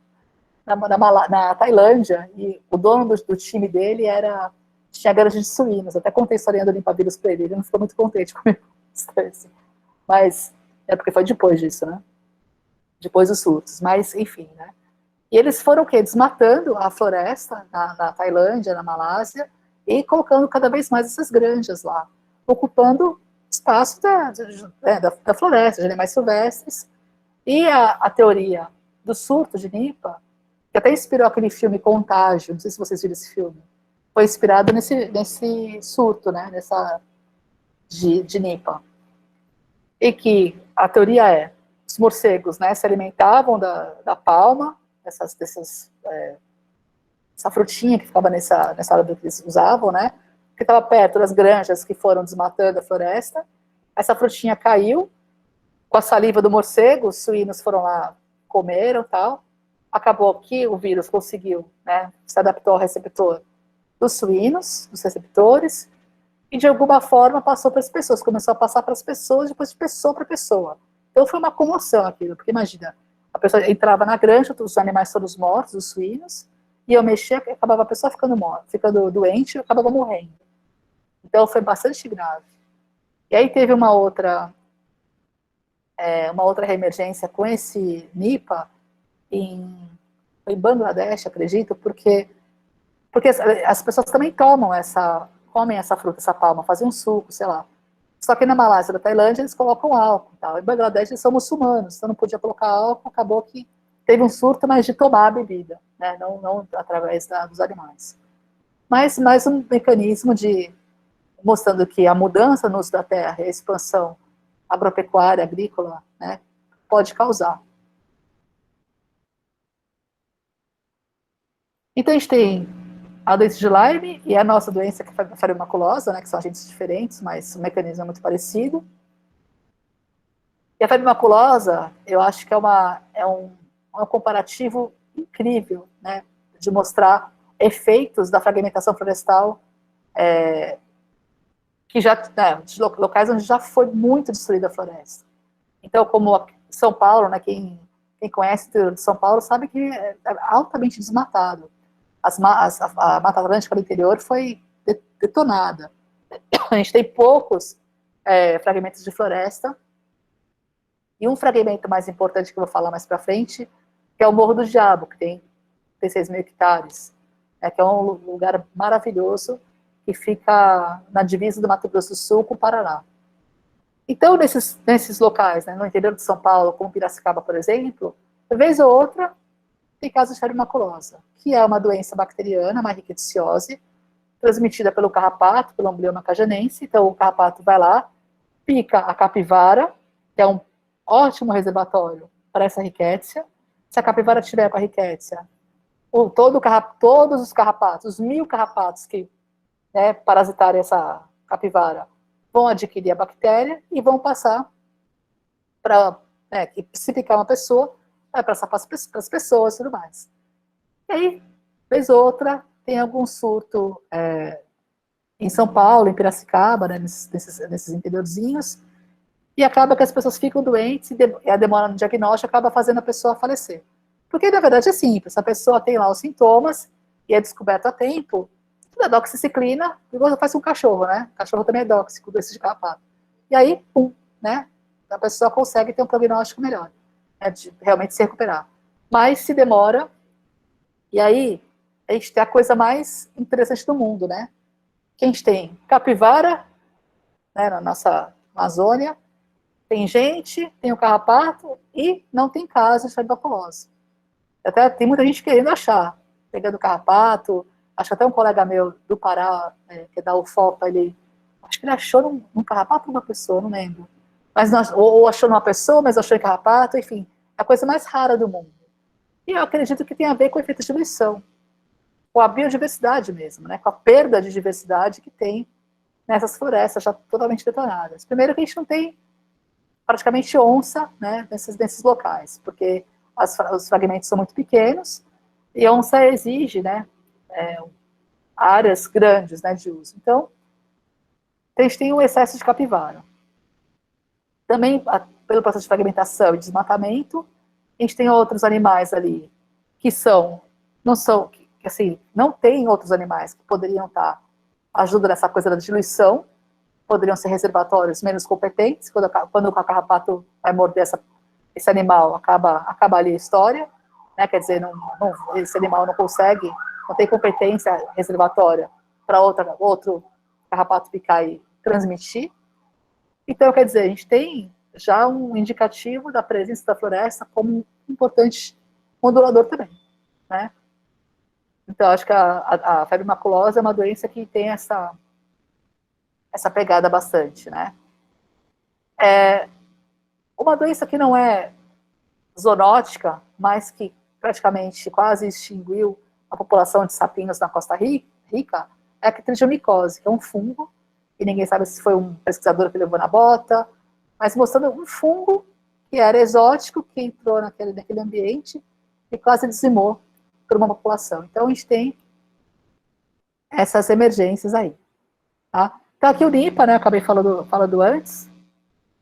Tailândia, e o dono do time dele tinha granja de suínos. Até contei a historinha do Nipah vírus para ele não ficou muito contente comigo. Mas é porque foi depois disso, né? Depois dos surtos. Mas, enfim, né? E eles foram o quê? Desmatando a floresta na Tailândia, na Malásia, e colocando cada vez mais essas granjas lá, ocupando espaço da floresta, de animais silvestres. E a teoria do surto de Nipah, que até inspirou aquele filme Contágio, não sei se vocês viram esse filme, foi inspirado nesse surto, né, de Nipah. E que a teoria é, os morcegos, né, se alimentavam da palma, essa frutinha que ficava nessa hora que eles usavam, né, que estava perto das granjas que foram desmatando a floresta, essa frutinha caiu, com a saliva do morcego, os suínos foram lá, comeram e tal, acabou que o vírus conseguiu, né, se adaptou ao receptor dos suínos, dos receptores, e de alguma forma passou para as pessoas, começou a passar para as pessoas, depois de pessoa para pessoa. Então foi uma comoção aquilo, porque imagina, a pessoa entrava na granja, os animais todos mortos, os suínos, e eu mexia, acabava a pessoa ficando doente e acabava morrendo. Então foi bastante grave. E aí teve uma outra reemergência com esse Nipah em Bangladesh, acredito, porque as pessoas também comem essa fruta, essa palma, fazem um suco, sei lá. Só que na Malásia, na Tailândia, eles colocam álcool. Tal. Em Bangladesh, eles são muçulmanos, então não podia colocar álcool, acabou que teve um surto, mas de tomar a bebida, né? Não através dos animais. Mas mais um mecanismo mostrando que a mudança no uso da terra e a expansão agropecuária, agrícola, né, pode causar. Então a gente tem a doença de Lyme e a nossa doença, que é a febre maculosa, né, que são agentes diferentes, mas o mecanismo é muito parecido. E a febre maculosa, eu acho que é um comparativo incrível, né, de mostrar efeitos da fragmentação florestal que já, de locais onde já foi muito destruída a floresta. Então, como São Paulo, né, quem conhece o interior de São Paulo sabe que é altamente desmatado. A Mata Atlântica do interior foi detonada. A gente tem poucos fragmentos de floresta, e um fragmento mais importante que eu vou falar mais para frente, que é o Morro do Diabo, que tem 6 mil hectares, que é um lugar maravilhoso, que fica na divisa do Mato Grosso do Sul com o Paraná. Então, nesses locais, né, no interior de São Paulo, como Piracicaba, por exemplo, de vez ou outra, tem casos de febre maculosa, que é uma doença bacteriana, uma rickettsiose, transmitida pelo carrapato, pelo Amblyoma cajanense. Então, o carrapato vai lá, pica a capivara, que é um ótimo reservatório para essa rickettsia. Se a capivara tiver com a rickettsia, todos os carrapatos, os 1.000 carrapatos que, né, parasitarem essa capivara, vão adquirir a bactéria e vão passar para, né, que se picar uma pessoa, vai passar para as pessoas e tudo mais. E aí, vez ou outra, tem algum surto em São Paulo, em Piracicaba, né, nesses interiorzinhos, e acaba que as pessoas ficam doentes e a demora no diagnóstico acaba fazendo a pessoa falecer. Porque, na verdade, é simples. A pessoa tem lá os sintomas e é descoberto a tempo, tudo é doxiciclina, e você faz com um cachorro, né? O cachorro também é dóxico, doença de carrapato. E aí, pum, né? A pessoa consegue ter um prognóstico melhor, né, de realmente se recuperar. Mas se demora, e aí a gente tem a coisa mais interessante do mundo, né? Que a gente tem capivara, né, na nossa Amazônia, tem gente, tem o carrapato e não tem caso de tuberculose. Até tem muita gente querendo achar, pegando carrapato. Acho que até um colega meu do Pará, que é da UFOPA, acho que ele achou num carrapato numa pessoa, não lembro. Mas não, ou achou numa pessoa, mas achou em carrapato, enfim, é a coisa mais rara do mundo. E eu acredito que tem a ver com o efeito de diluição, com a biodiversidade mesmo, né, com a perda de diversidade que tem nessas florestas já totalmente detonadas. Primeiro que a gente não tem praticamente onça, né, nesses locais, porque os fragmentos são muito pequenos e a onça exige, né, áreas grandes, né, de uso. Então, a gente tem um excesso de capivara. Também, pelo processo de fragmentação e desmatamento, a gente tem outros animais ali que não tem outros animais que poderiam estar ajudando nessa coisa da diluição, poderiam ser reservatórios menos competentes, quando o carrapato vai morder esse animal, acaba ali a história, né? Quer dizer, esse animal não tem competência reservatória para outro carrapato picar e transmitir. Então, quer dizer, a gente tem já um indicativo da presença da floresta como um importante modulador também, né? Então, acho que a febre maculosa é uma doença que tem essa pegada bastante, né? Uma doença que não é zoonótica, mas que praticamente quase extinguiu a população de sapinhos na Costa Rica, é a trigiomicose, que é um fungo, e ninguém sabe se foi um pesquisador que levou na bota, mas mostrando um fungo que era exótico, que entrou naquele ambiente e quase dizimou por uma população. Então, a gente tem essas emergências aí, tá? Então, aqui o NIPA, né, eu acabei falando antes,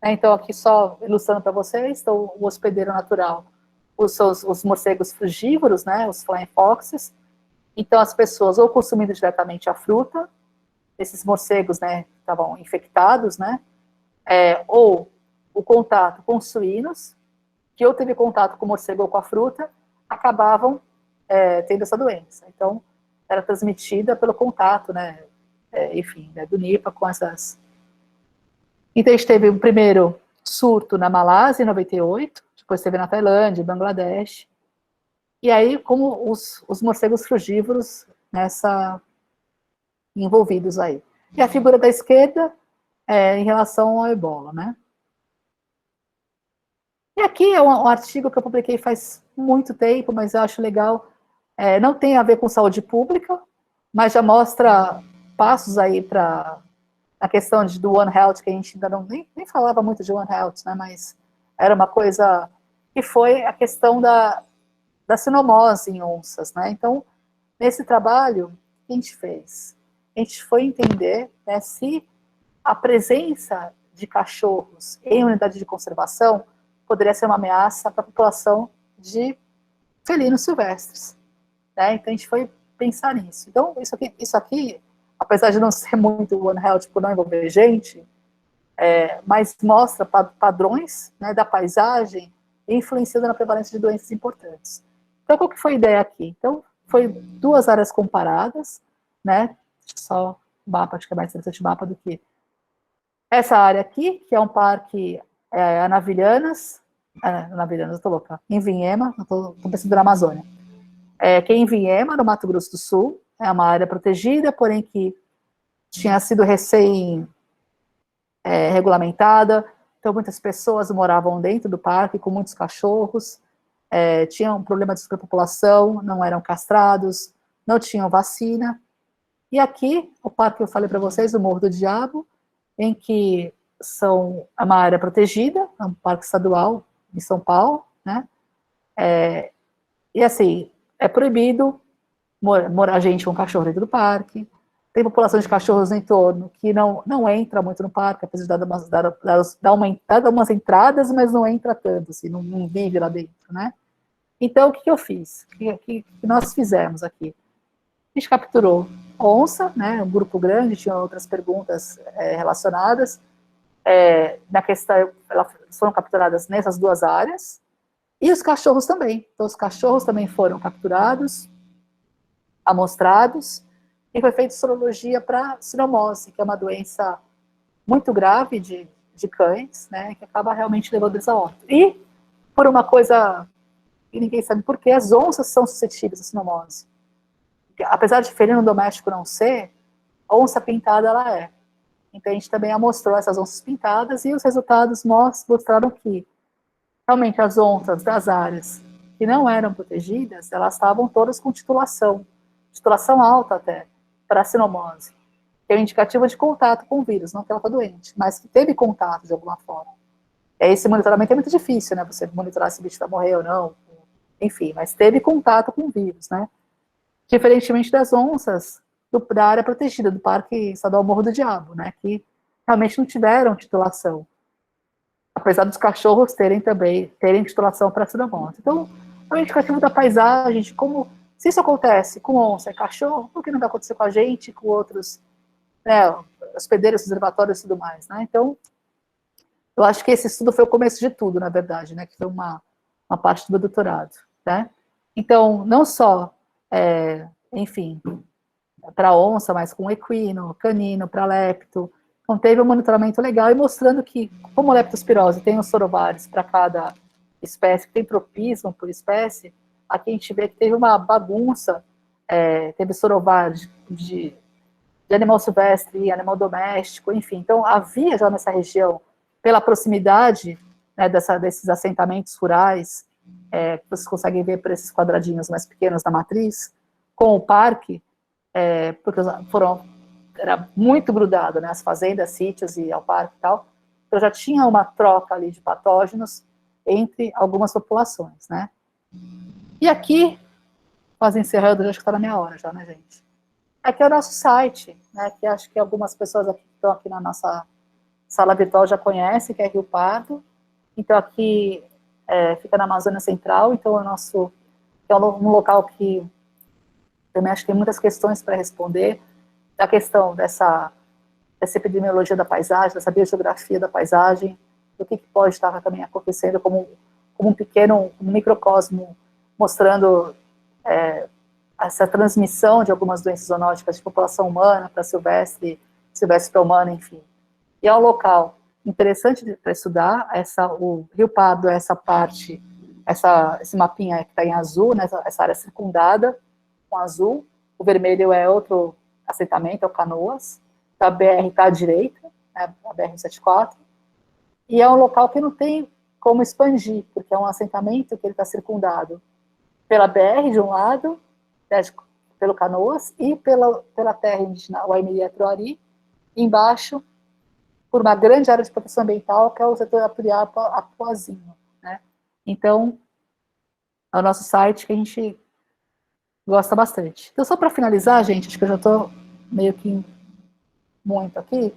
né, então aqui só ilustrando para vocês, então, o hospedeiro natural, os morcegos frugívoros, né, os flying foxes, então as pessoas ou consumindo diretamente a fruta, esses morcegos, né, estavam infectados, né, ou o contato com os suínos, que ou teve contato com o morcego ou com a fruta, acabavam tendo essa doença. Então, era transmitida pelo contato, né, enfim, né, do NIPA com essas. Então, a gente teve o primeiro surto na Malásia, em 98, depois teve na Tailândia, Bangladesh, e aí, como os morcegos frugívoros envolvidos aí. E a figura da esquerda em relação ao ebola, né? E aqui é um artigo que eu publiquei faz muito tempo, mas eu acho legal. Não tem a ver com saúde pública, mas já mostra passos aí para a questão do One Health, que a gente ainda nem falava muito de One Health, né? Mas era uma coisa que foi a questão da sinomose em onças, né? Então, nesse trabalho, o que a gente fez? A gente foi entender, né, se a presença de cachorros em unidade de conservação poderia ser uma ameaça para a população de felinos silvestres, né? Então, a gente foi pensar nisso. Então, isso aqui, apesar de não ser muito One Health por não envolver gente, mas mostra padrões, né, da paisagem e influenciando na prevalência de doenças importantes. Então, qual que foi a ideia aqui? Então, foi 2 áreas comparadas, né? Só o mapa, acho que é mais interessante o mapa do que essa área aqui, que é um parque Anavilhanas, eu tô louca, em Vinhema, estou pensando na Amazônia. que é em Viema, no Mato Grosso do Sul. É uma área protegida, porém que tinha sido recém-regulamentada, então muitas pessoas moravam dentro do parque com muitos cachorros, tinham um problema de superpopulação, não eram castrados, não tinham vacina. E aqui, o parque que eu falei para vocês, o Morro do Diabo, em que é uma área protegida, é um parque estadual em São Paulo, né? E assim, é proibido morar gente com cachorro dentro do parque, tem população de cachorros no entorno que não entra muito no parque, apesar de dar umas entradas, mas não entra tanto, assim, não vive lá dentro, né? Então, o que eu fiz? O que nós fizemos aqui? A gente capturou onça, né, um grupo grande, tinha outras perguntas relacionadas, na questão, elas foram capturadas nessas duas áreas, e os cachorros também. Então, os cachorros também foram capturados, amostrados, e foi feita sorologia para cinomose, que é uma doença muito grave de cães, né, que acaba realmente levando eles a óbito. E, por uma coisa que ninguém sabe por quê, as onças são suscetíveis à cinomose. Apesar de felino doméstico não ser, onça pintada ela é. Então, a gente também amostrou essas onças pintadas e os resultados mostraram que, realmente, as onças das áreas que não eram protegidas, elas estavam todas com titulação alta até, para a cinomose, que é um indicativo de contato com o vírus, não que ela está doente, mas que teve contato de alguma forma. Esse monitoramento é muito difícil, né, você monitorar se o bicho vai morrer ou não, enfim, mas teve contato com o vírus, né, diferentemente das onças da área protegida, do Parque Estadual Morro do Diabo, né, que realmente não tiveram titulação, apesar dos cachorros terem titulação para a cinomose. Então, é um indicativo da paisagem, de como, se isso acontece com onça e cachorro, por que não vai acontecer com a gente, com outros, né, hospedeiros, reservatórios e tudo mais, né? Então, eu acho que esse estudo foi o começo de tudo, na verdade, né, que foi uma parte do meu doutorado, né? Então, não só, enfim, para onça, mas com equino, canino, para lepto. Então, teve um monitoramento legal e mostrando que, como leptospirose tem os sorovares para cada espécie, que tem tropismo por espécie, aqui a gente vê que teve uma bagunça, teve sorovar de animal silvestre, animal doméstico, enfim. Então, havia já nessa região, pela proximidade, né, desses assentamentos rurais, que vocês conseguem ver por esses quadradinhos mais pequenos da matriz, com o parque, porque era muito grudado, né, as fazendas, sítios e ao parque e tal, então já tinha uma troca ali de patógenos entre algumas populações, né. E aqui, quase encerrando, já acho que está na minha hora já, né, gente? Aqui é o nosso site, né, que acho que algumas pessoas aqui que estão aqui na nossa sala virtual já conhecem, que é Rio Pardo. Então, aqui fica na Amazônia Central, então é um local que também acho que tem muitas questões para responder, da questão dessa epidemiologia da paisagem, dessa biogeografia da paisagem, do que pode estar também acontecendo como um pequeno, um microcosmo, mostrando essa transmissão de algumas doenças zoonóticas de população humana para silvestre para humana, enfim. E é um local interessante para estudar, o Rio Pardo, essa parte, esse mapinha que está em azul, né, essa área circundada com azul, o vermelho é outro assentamento, é o Canoas, a BR está à direita, né, a BR-174, e é um local que não tem como expandir, porque é um assentamento que ele está circundado pela BR de um lado, né, pelo Canoas, e pela terra indígena Waimiri-Troari, embaixo, por uma grande área de proteção ambiental, que é o setor Apuriapa-Apuazinho, né? Então, é o nosso site que a gente gosta bastante. Então, só para finalizar, gente, acho que eu já estou meio que muito aqui,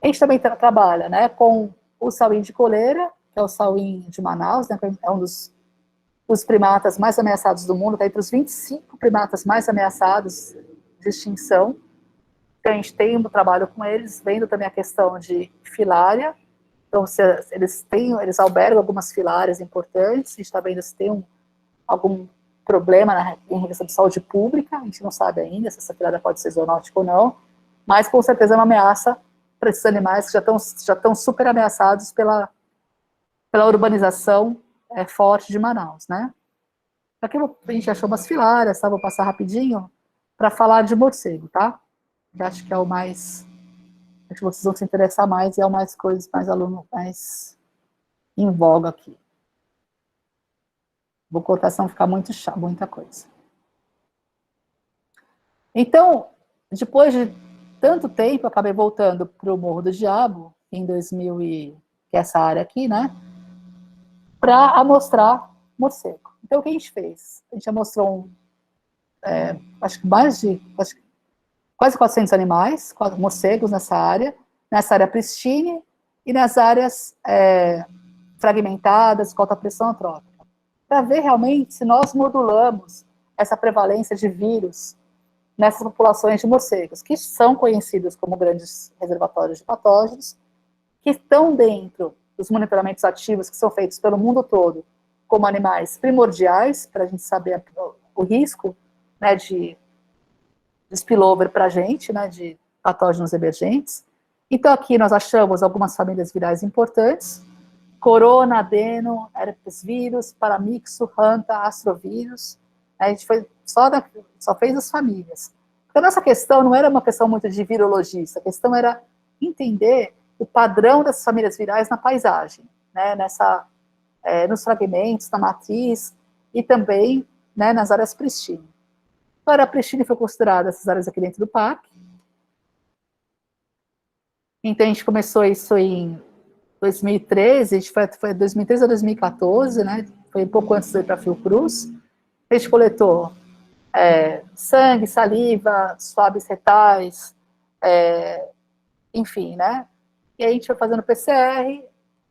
a gente também trabalha, né, com o sauim de coleira, que é o sauim de Manaus, né, que é um dos primatas mais ameaçados do mundo, está entre os 25 primatas mais ameaçados de extinção. Então, a gente tem um trabalho com eles, vendo também a questão de filária. Então, eles albergam algumas filárias importantes, a gente está vendo se tem algum problema em relação de saúde pública, a gente não sabe ainda se essa filária pode ser zoonótica ou não, mas com certeza é uma ameaça para esses animais que já estão super ameaçados pela urbanização forte de Manaus, né? Aqui a gente achou umas filárias, tá? Vou passar rapidinho para falar de morcego, tá? Eu acho que é o mais... Acho que vocês vão se interessar mais e é o mais coisas, mais aluno, mais em voga aqui. Vou cortar, senão ficar muito chato, muita coisa. Então, depois de tanto tempo, eu acabei voltando para o Morro do Diabo, em 2000 e... que é essa área aqui, né? Para amostrar morcego. Então, o que a gente fez? A gente amostrou, acho que quase 400 animais, morcegos nessa área pristine e nas áreas fragmentadas, com alta pressão antrópica, para ver realmente se nós modulamos essa prevalência de vírus nessas populações de morcegos, que são conhecidos como grandes reservatórios de patógenos, que estão dentro dos monitoramentos ativos que são feitos pelo mundo todo, como animais primordiais, para a gente saber o risco, né, de spillover para a gente, né, de patógenos emergentes. Então, aqui nós achamos algumas famílias virais importantes: corona, adeno, herpes vírus, paramixo, hanta, astrovírus. A gente só fez as famílias. Porque a nossa questão não era uma questão muito de virologista, a questão era entender o padrão dessas famílias virais na paisagem, né, nos fragmentos, na matriz, e também, né, nas áreas pristine. Então, a área pristine foi considerada essas áreas aqui dentro do parque. Então, a gente começou isso em 2013, foi 2013 a 2014, né? Foi um pouco antes de ir para a Fiocruz. A gente coletou sangue, saliva, swabs retais, enfim, né? E a gente foi fazendo PCR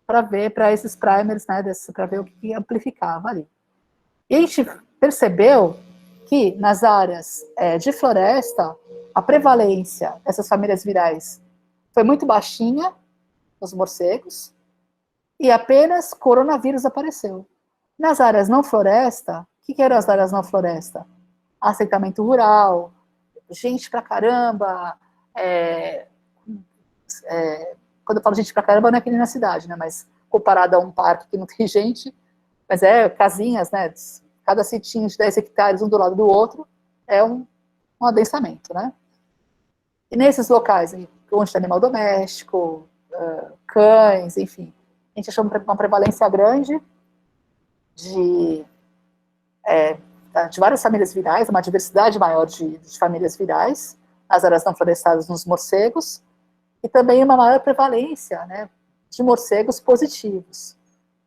para ver, para esses primers, né? Para ver o que amplificava ali. E a gente percebeu que nas áreas de floresta, a prevalência dessas famílias virais foi muito baixinha nos morcegos, e apenas coronavírus apareceu. Nas áreas não floresta, o que eram as áreas não floresta? Assentamento rural, gente pra caramba, quando eu falo gente pra caramba, não é que nem na cidade, né, mas comparado a um parque que não tem gente, mas casinhas, né, cada sitinho de 10 hectares, um do lado do outro, é um adensamento, né? E nesses locais, onde tem animal doméstico, cães, enfim, a gente achou uma prevalência grande de várias famílias virais, uma diversidade maior de famílias virais, nas áreas não florestadas nos morcegos, e também uma maior prevalência, né, de morcegos positivos,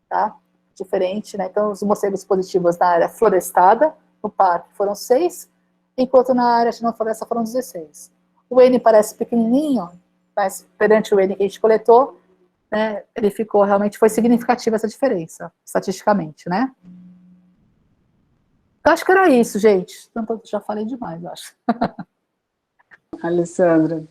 tá? Diferente, né? Então, os morcegos positivos na área florestada, no parque, foram 6, enquanto na área de não floresta foram 16. O N parece pequenininho, mas perante o N que a gente coletou, né, ele realmente foi significativa essa diferença, estatisticamente, né? Eu acho que era isso, gente. Então, já falei demais, eu acho. Alessandra,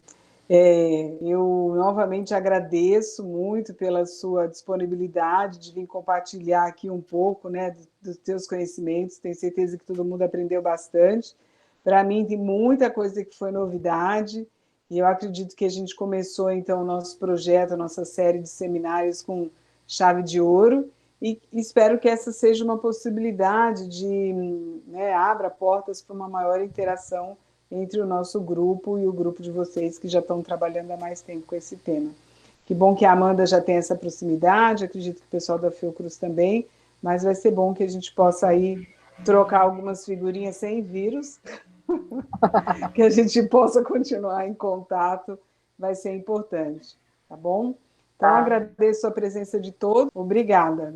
eu novamente agradeço muito pela sua disponibilidade de vir compartilhar aqui um pouco, né, dos teus conhecimentos. Tenho certeza que todo mundo aprendeu bastante. Para mim, tem muita coisa que foi novidade, e eu acredito que a gente começou, então, o nosso projeto, a nossa série de seminários com chave de ouro, e espero que essa seja uma possibilidade de, né, abra portas para uma maior interação entre o nosso grupo e o grupo de vocês que já estão trabalhando há mais tempo com esse tema. Que bom que a Amanda já tem essa proximidade, acredito que o pessoal da Fiocruz também, mas vai ser bom que a gente possa aí trocar algumas figurinhas sem vírus, que a gente possa continuar em contato, vai ser importante, tá bom? Então, agradeço a presença de todos, obrigada.